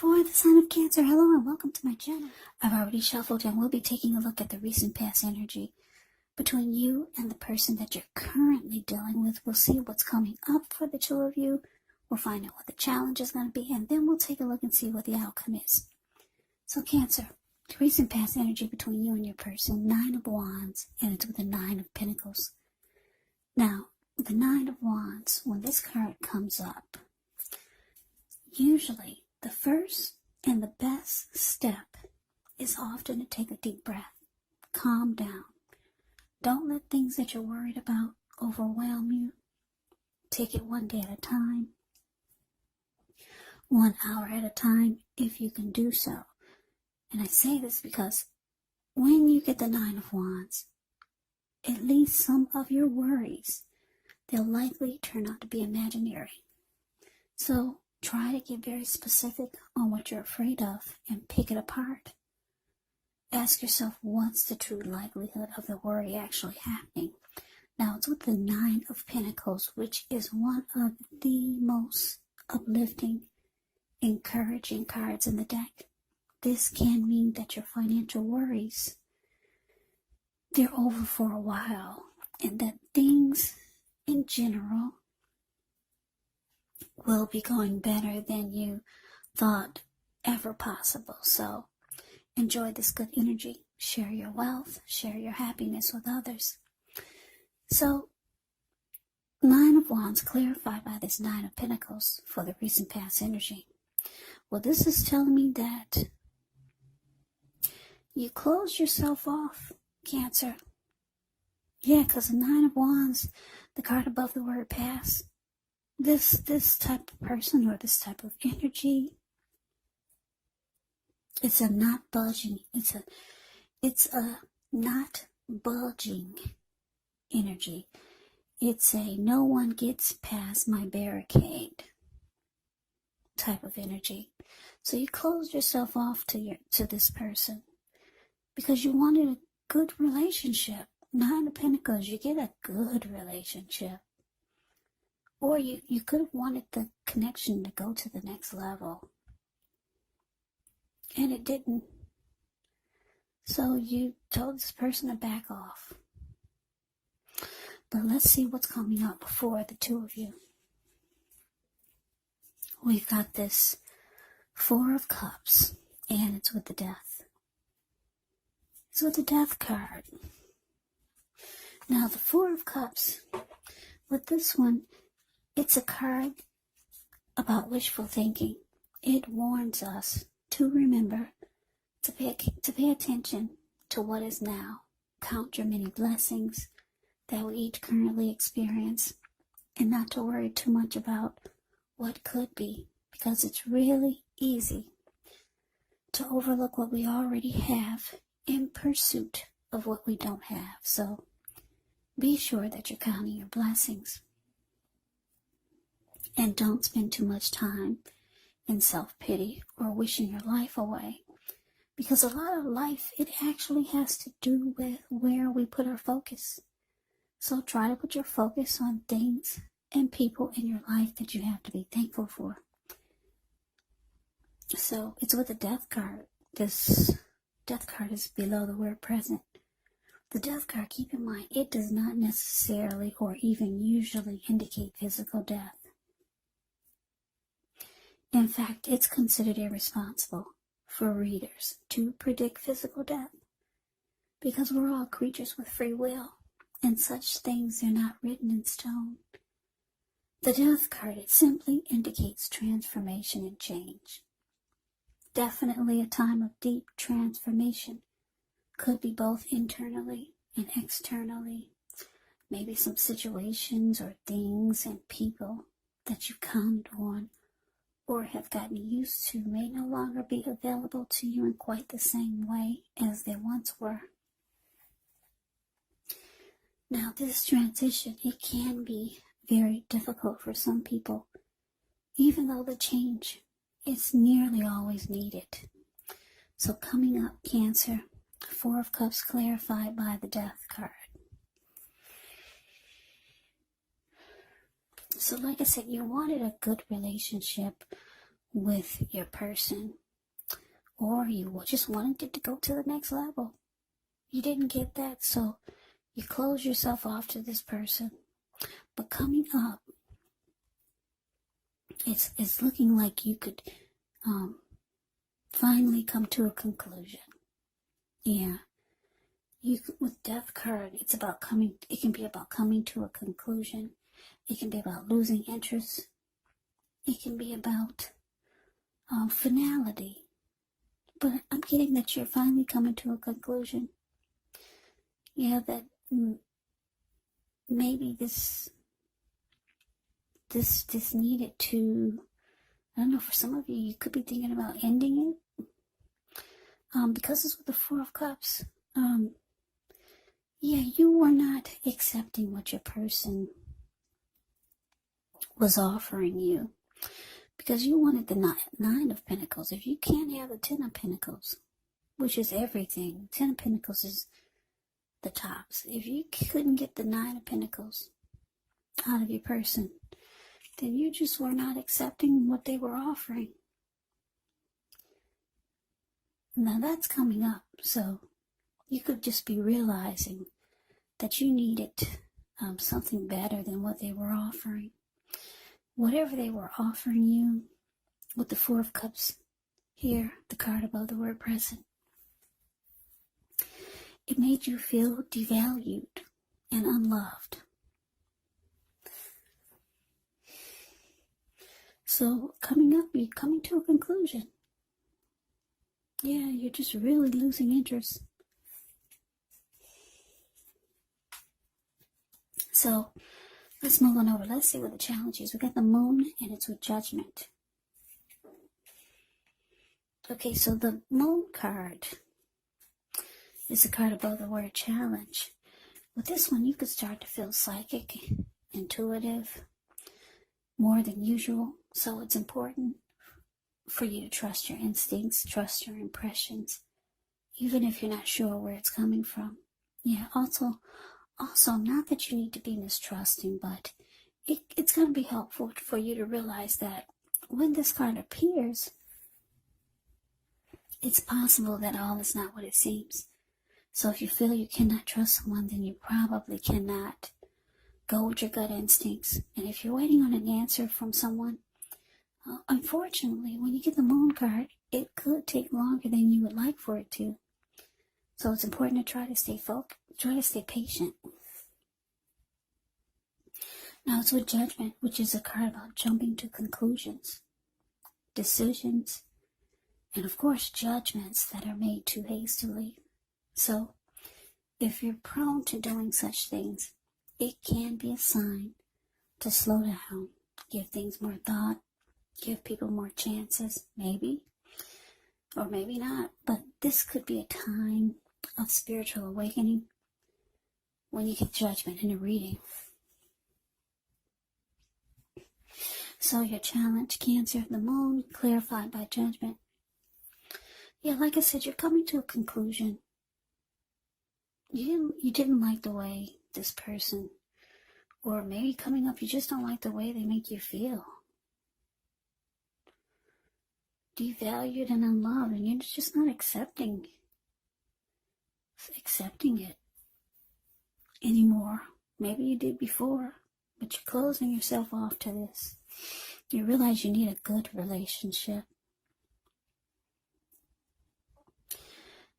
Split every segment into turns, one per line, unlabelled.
For the sign of Cancer, hello and welcome to my channel. I've already shuffled and we'll be taking a look at the recent past energy between you and the person that you're currently dealing with. We'll see what's coming up for the two of you. We'll find out what the challenge is going to be, and then we'll take a look and see what the outcome is. So Cancer, the recent past energy between you and your person, 9 of Wands, and it's with the 9 of Pentacles. Now, the 9 of Wands, when this card comes up, usually the first and the best step is often to take a deep breath. Calm down. Don't let things that you're worried about overwhelm you. Take it one day at a time. 1 hour at a time, if you can do so. And I say this because when you get the 9 of Wands, at least some of your worries, they'll likely turn out to be imaginary. So try to get very specific on what you're afraid of and pick it apart. Ask yourself, what's the true likelihood of the worry actually happening? Now, it's with the 9 of Pentacles, which is one of the most uplifting, encouraging cards in the deck. This can mean that your financial worries, they're over for a while, and that things in general will be going better than you thought ever possible. So enjoy this good energy. Share your wealth. Share your happiness with others. So 9 of Wands clarified by this 9 of Pentacles for the recent past energy. Well, this is telling me that you close yourself off, Cancer. Yeah, because the 9 of Wands, the card above the word past, this type of person or this type of energy, it's a not budging, it's a not budging energy. It's a no one gets past my barricade type of energy. So you closed yourself off to this person because you wanted a good relationship. 9 of Pentacles, you get a good relationship. Or you could have wanted the connection to go to the next level. And it didn't. So you told this person to back off. But let's see what's coming up for the two of you. We've got this 4 of Cups, and it's with the Death. It's with the Death card. Now the 4 of Cups, with this one, it's a card about wishful thinking. It warns us to remember to pay attention to what is now. Count your many blessings that we each currently experience, and not to worry too much about what could be, because it's really easy to overlook what we already have in pursuit of what we don't have. So be sure that you're counting your blessings. And don't spend too much time in self-pity or wishing your life away. Because a lot of life, it actually has to do with where we put our focus. So try to put your focus on things and people in your life that you have to be thankful for. So it's with the Death card. This Death card is below the word present. The Death card, keep in mind, it does not necessarily or even usually indicate physical death. In fact, it's considered irresponsible for readers to predict physical death because we're all creatures with free will, and such things are not written in stone. The Death card, it simply indicates transformation and change. Definitely a time of deep transformation. Could be both internally and externally. Maybe some situations or things and people that you counted on or have gotten used to may no longer be available to you in quite the same way as they once were. Now, this transition, it can be very difficult for some people, even though the change is nearly always needed. So coming up, Cancer, 4 of Cups clarified by the Death card. So like I said, you wanted a good relationship with your person, or you just wanted it to go to the next level. You didn't get that, so you close yourself off to this person. But coming up, it's looking like you could finally come to a conclusion. Yeah. With Death card, it can be about coming to a conclusion. It can be about losing interest. It can be about finality. But I'm getting that you're finally coming to a conclusion. Yeah, that maybe this needed to, I don't know, for some of you, you could be thinking about ending it. Because it's with the Four of Cups. Yeah, you were not accepting what your person was offering you, because you wanted the Nine of Pentacles. If you can't have the Ten of Pentacles, which is everything, Ten of Pentacles is the tops. If you couldn't get the Nine of Pentacles out of your person, then you just were not accepting what they were offering. Now that's coming up, so you could just be realizing that you needed something better than what they were offering. Whatever they were offering you, with the Four of Cups here, the card above the word present, it made you feel devalued and unloved. So coming up, you're coming to a conclusion. Yeah, you're just really losing interest. So let's move on over. Let's see what the challenge is. We got the Moon, and it's with Judgment. Okay, so the Moon card is the card above the word challenge. With this one, you could start to feel psychic, intuitive, more than usual. So it's important for you to trust your instincts, trust your impressions, even if you're not sure where it's coming from. Yeah, also, not that you need to be mistrusting, but it's going to be helpful for you to realize that when this card appears, it's possible that all is not what it seems. So if you feel you cannot trust someone, then you probably cannot go with your gut instincts. And if you're waiting on an answer from someone, unfortunately, when you get the Moon card, it could take longer than you would like for it to. So it's important to try to stay focused, try to stay patient. Now it's with Judgment, which is a card about jumping to conclusions, decisions, and of course judgments that are made too hastily. So if you're prone to doing such things, it can be a sign to slow down, give things more thought, give people more chances, maybe, or maybe not. But this could be a time of spiritual awakening when you get Judgment in a reading. So your challenge, Cancer, the Moon, clarified by Judgment. Yeah, like I said, you're coming to a conclusion. You didn't like the way this person, or maybe coming up, you just don't like the way they make you feel. Devalued and unloved, and you're just not accepting it anymore. Maybe you did before, but you're closing yourself off to this. You realize you need a good relationship.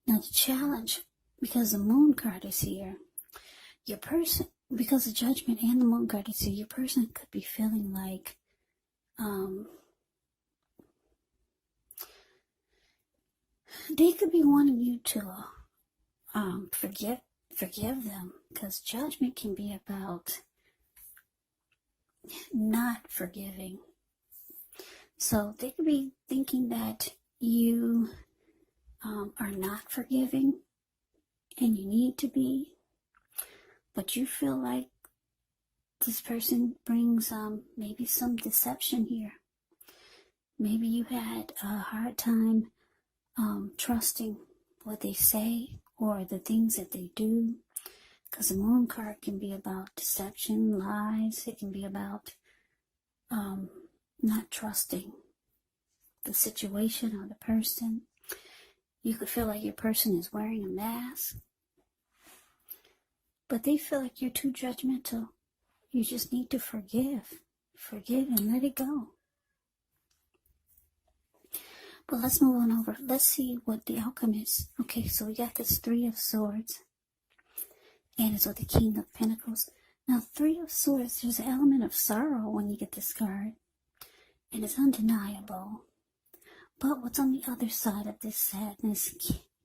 Now the challenge, because the Moon card is here, your person, because the Judgment and the Moon card is here, your person could be feeling like they could be wanting you to forgive them, because Judgment can be about not forgiving. So they could be thinking that you are not forgiving, and you need to be, but you feel like this person brings maybe some deception here. Maybe you had a hard time trusting what they say or the things that they do, because the Moon card can be about deception, lies. It can be about not trusting. the situation or the person. You could feel like your person is wearing a mask. But they feel like you're too judgmental. You just need to forgive. Forgive and let it go. But let's move on over. Let's see what the outcome is. Okay, so we got this Three of Swords. And it's with the King of Pentacles. Now, Three of Swords, there's an element of sorrow when you get this card. And it's undeniable. But what's on the other side of this sadness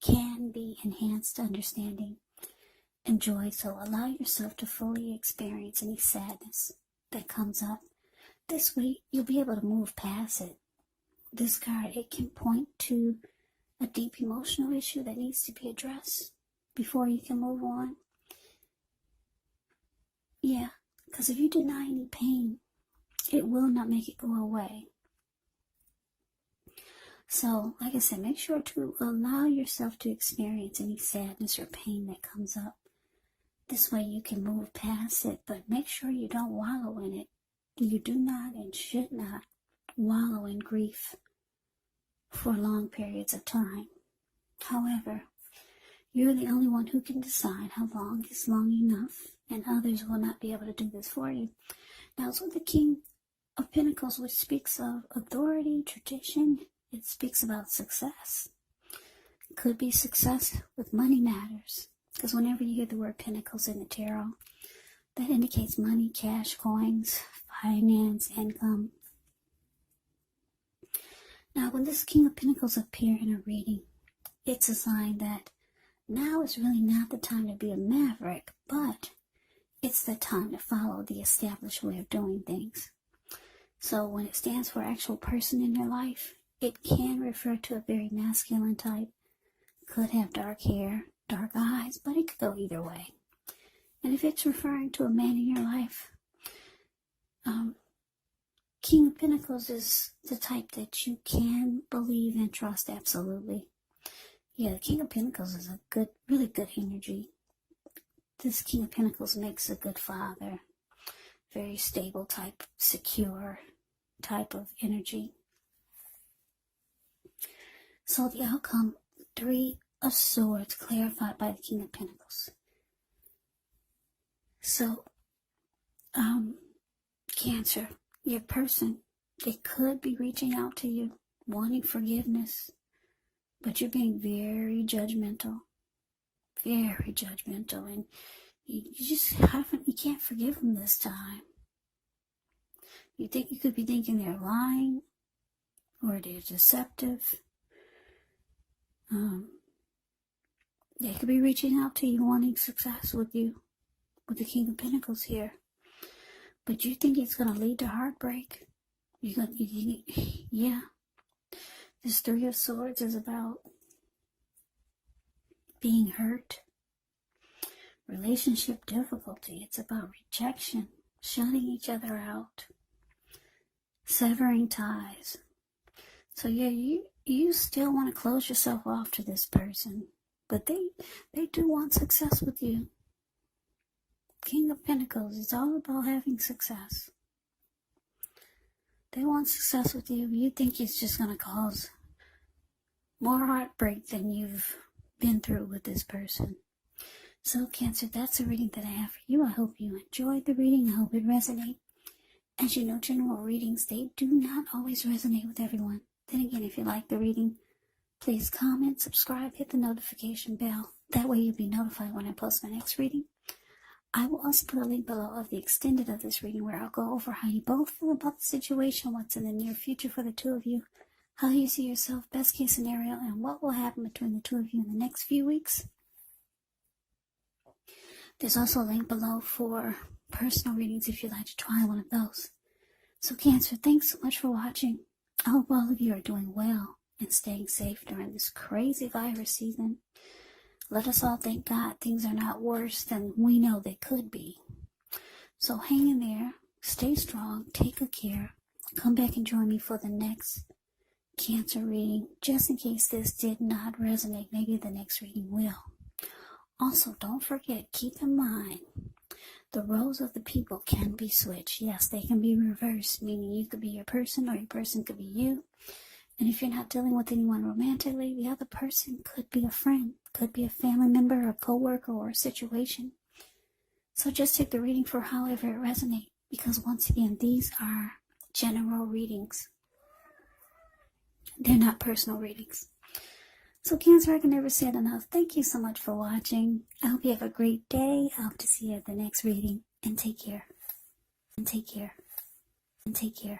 can be enhanced understanding and joy. So allow yourself to fully experience any sadness that comes up. This way, you'll be able to move past it. This card, it can point to a deep emotional issue that needs to be addressed before you can move on. Yeah, because if you deny any pain, it will not make it go away. So, like I said, make sure to allow yourself to experience any sadness or pain that comes up. This way you can move past it, but make sure you don't wallow in it. You do not and should not wallow in grief for long periods of time. However, you're the only one who can decide how long is long enough, and others will not be able to do this for you. Now, it's with the King of Pentacles, which speaks of authority, tradition. It speaks about success. It could be success with money matters, because whenever you hear the word Pentacles in the tarot, that indicates money, cash, coins, finance, income. Now, when this King of Pentacles appear in a reading, it's a sign that now is really not the time to be a maverick, but it's the time to follow the established way of doing things. So when it stands for actual person in your life, it can refer to a very masculine type. Could have dark hair, dark eyes, but it could go either way. And if it's referring to a man in your life, King of Pentacles is the type that you can believe and trust absolutely. Yeah, the King of Pentacles is a good, really good energy. This King of Pentacles makes a good father. Very stable type, secure type of energy. So the outcome, Three of Swords, clarified by the King of Pentacles. So, Cancer, your person, they could be reaching out to you, wanting forgiveness, but you're being very judgmental, and you just you can't forgive them this time. You could be thinking they're lying, or they're deceptive. They could be reaching out to you, wanting success with you, with the King of Pentacles here. But you think it's going to lead to heartbreak? Yeah. This Three of Swords is about being hurt, relationship difficulty. It's about rejection, shutting each other out, severing ties. So yeah, you still want to close yourself off to this person, but they do want success with you. King of Pentacles is all about having success. They want success with you. You think it's just going to cause more heartbreak than you've been through with this person. So Cancer, that's a reading that I have for you. I hope you enjoyed the reading. I hope it resonated. As you know, general readings, they do not always resonate with everyone. Then again, if you like the reading, please comment, subscribe, hit the notification bell. That way you'll be notified when I post my next reading. I will also put a link below of the extended of this reading where I'll go over how you both feel about the situation, what's in the near future for the two of you, how you see yourself, best case scenario, and what will happen between the two of you in the next few weeks. There's also a link below for personal readings if you'd like to try one of those. So Cancer, thanks so much for watching. I hope all of you are doing well and staying safe during this crazy virus season. Let us all thank God things are not worse than we know they could be. So hang in there, stay strong, take good care. Come back and join me for the next Cancer reading. Just in case this did not resonate, maybe the next reading will. Also, don't forget, keep in mind, the roles of the people can be switched. Yes, they can be reversed, meaning you could be your person or your person could be you. And if you're not dealing with anyone romantically, the other person could be a friend, could be a family member, a coworker, or a situation. So just take the reading for however it resonates, because once again, these are general readings. They're not personal readings. So Cancer, I can never say it enough. Thank you so much for watching. I hope you have a great day. I hope to see you at the next reading. And take care. And take care. And take care.